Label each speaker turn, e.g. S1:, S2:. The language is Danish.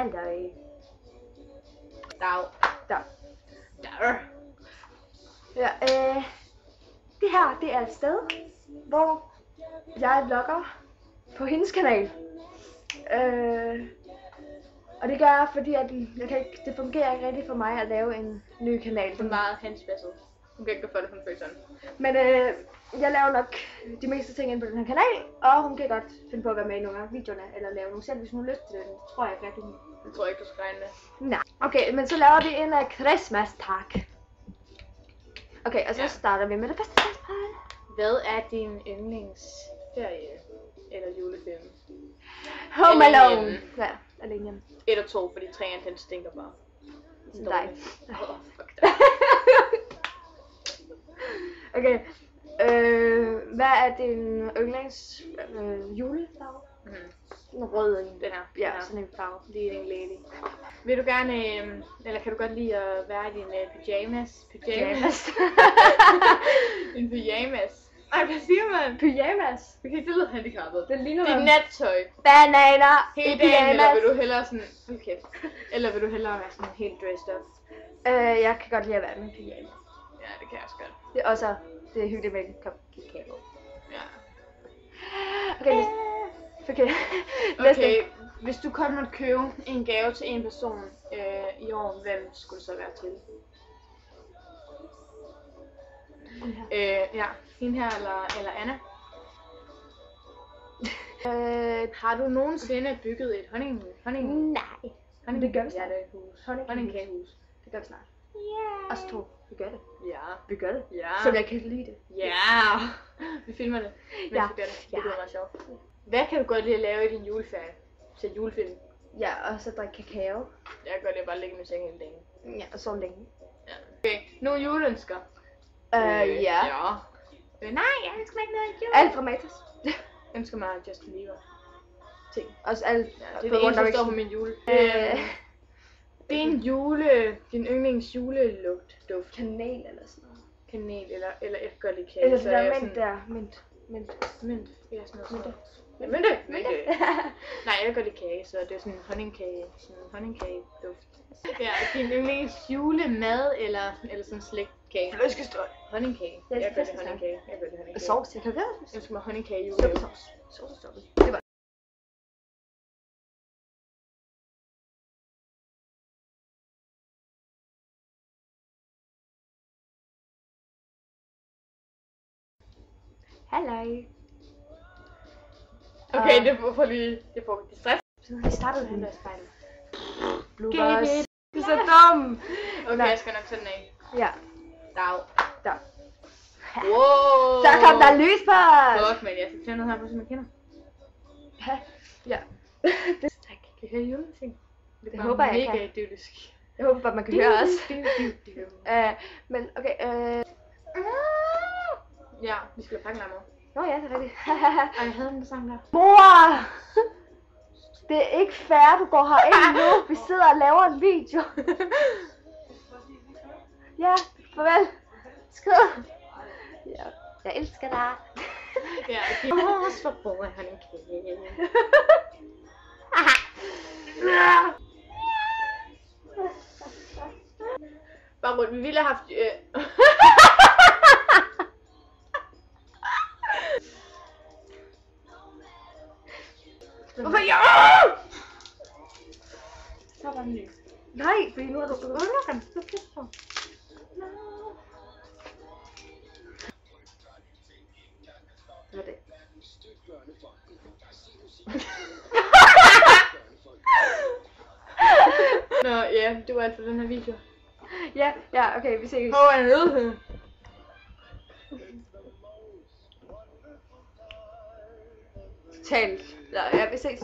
S1: Halløj.
S2: Dag.
S1: Der.
S2: Der.
S1: Ja, det her, det er et sted, hvor jeg vlogger på hendes kanal. Og det gør jeg, fordi at det fungerer ikke rigtigt for mig at lave en ny kanal.
S2: Hun er meget handsbasset. Hun kan ikke gå for det, hun føler sådan.
S1: Men jeg laver nok de meste ting ind på den her kanal, og hun kan godt finde på at være med i nogle af videoerne, eller lave nogle selv, hvis hun har lyst til det. Det tror jeg ikke rigtig.
S2: Det tror jeg ikke, du skal regne med.
S1: Nej. Okay, men så laver vi en Christmas tak. Okay, og så starter vi med det første spørgsmål.
S2: Hvad er din yndlingsferie eller julefilm?
S1: Home Alone. Ja, alene hjemme.
S2: 1 og 2, fordi 3'eren den stinker bare.
S1: Nej.
S2: Fuck dig.
S1: Okay. Hvad er din yndlings julefarve? En rød en.
S2: Den her.
S1: Ja, sådan en farve.
S2: Leading lady. Vil du gerne, eller kan du godt lide at være i dine pyjamas? Pyjamas? En pyjamas. Ej, hvad siger man?
S1: Pyjamas.
S2: Okay, det lyder handicappet.
S1: Det ligner
S2: Dit nattøj.
S1: bananer.
S2: Hele dagen, eller vil du hellere sådan, okay. Eller vil du hellere være sådan helt dressed up?
S1: Jeg kan godt lide at være med pyjamas.
S2: Ja, det kan jeg også godt.
S1: Det er også det er hyggeligt med en kop kakao.
S2: Ja.
S1: Okay. Okay.
S2: Okay, hvis du kun måtte købe en gave til en person i år, hvem skulle det så være til? Ja, hende her eller Anna. Har du nogensinde bygget et
S1: Nej. Det gør vi snart.
S2: Honningkagehus.
S1: Det gør vi snart. Os to. Vi gør det.
S2: Ja.
S1: Vi gør det.
S2: Ja.
S1: Så jeg kan lide det.
S2: Ja. Vi filmer det.
S1: Ja.
S2: Vi gør det. Det bliver meget sjovt. Hvad kan du godt lide at lave i din juleferie? Til julefilm?
S1: Ja, og så drikke kakao.
S2: Jeg kan godt lide at bare ligge med sengen hele dagen.
S1: Ja, og så længe.
S2: Ja. Okay, nogle juleønsker.
S1: Ja.
S2: Ja. Nej, jeg ønsker mig ikke noget jul.
S1: Alt fra Matas.
S2: Ønsker mig Justin Bieber. Ting.
S1: Også alt.
S2: Ja, det er det eneste, der står på min jule. Din yndlings julelugt, duft.
S1: Kanel eller sådan noget.
S2: Kanel, eller jeg kan godt lide kage.
S1: Eller
S2: så
S1: det der
S2: jeg
S1: mint der. Mint.
S2: Mint. Ja, sådan noget.
S1: Mynte.
S2: Ja, mynte. Nej, jeg kan godt lide kage, så det er sådan en honningkage duft. Ja, din yndlings julemad eller sådan slikkage.
S1: Flæskesteg.
S2: Honningkage.
S1: Ja,
S2: Jeg kan godt lide
S1: flæskesteg.
S2: honningkage. Jeg kan godt lide honningkage.
S1: Sovs. Jeg kan gøre det.
S2: Jeg skal have honningkage jule.
S1: Suppesovs. Sovsesovs. Det var. Halløj.
S2: Okay, det får lige, det får det stress.
S1: Vi startede den.
S2: spejlet.
S1: Bloopers. Du er så dum.
S2: Okay, jeg skal nok tage den af.
S1: Ja.
S2: Dag.
S1: Der.
S2: Wow.
S1: Så kom der lys på.
S2: Godt, men jeg skal tage noget her på, som jeg kender.
S1: Ja.
S2: Tak. Kan I høre julemusik?
S1: Det håber jeg
S2: mega
S1: kan.
S2: idyllisk.
S1: Jeg håber bare, man kan høre os. Men okay.
S2: Ja, vi skal pakke med.
S1: Nå ja, det er rigtigt.
S2: Ej, jeg havde den sang der.
S1: Mor! Det er ikke fair, du går herind nu. Vi sidder og laver en video. Ja, farvel. Skrid. Ja, jeg elsker dig.
S2: Ja, det er også for borger, han en kage. Bare rundt, vi ville have haft... Hvorfor ja? Så var den ny.
S1: Nej, fordi nu er du...
S2: Hvad
S1: er det?
S2: Nå ja, det var alt for den her video.
S1: Ja, okay, vi ses.
S2: Hvor er han nede?
S1: Totalt. Ja, vi ses.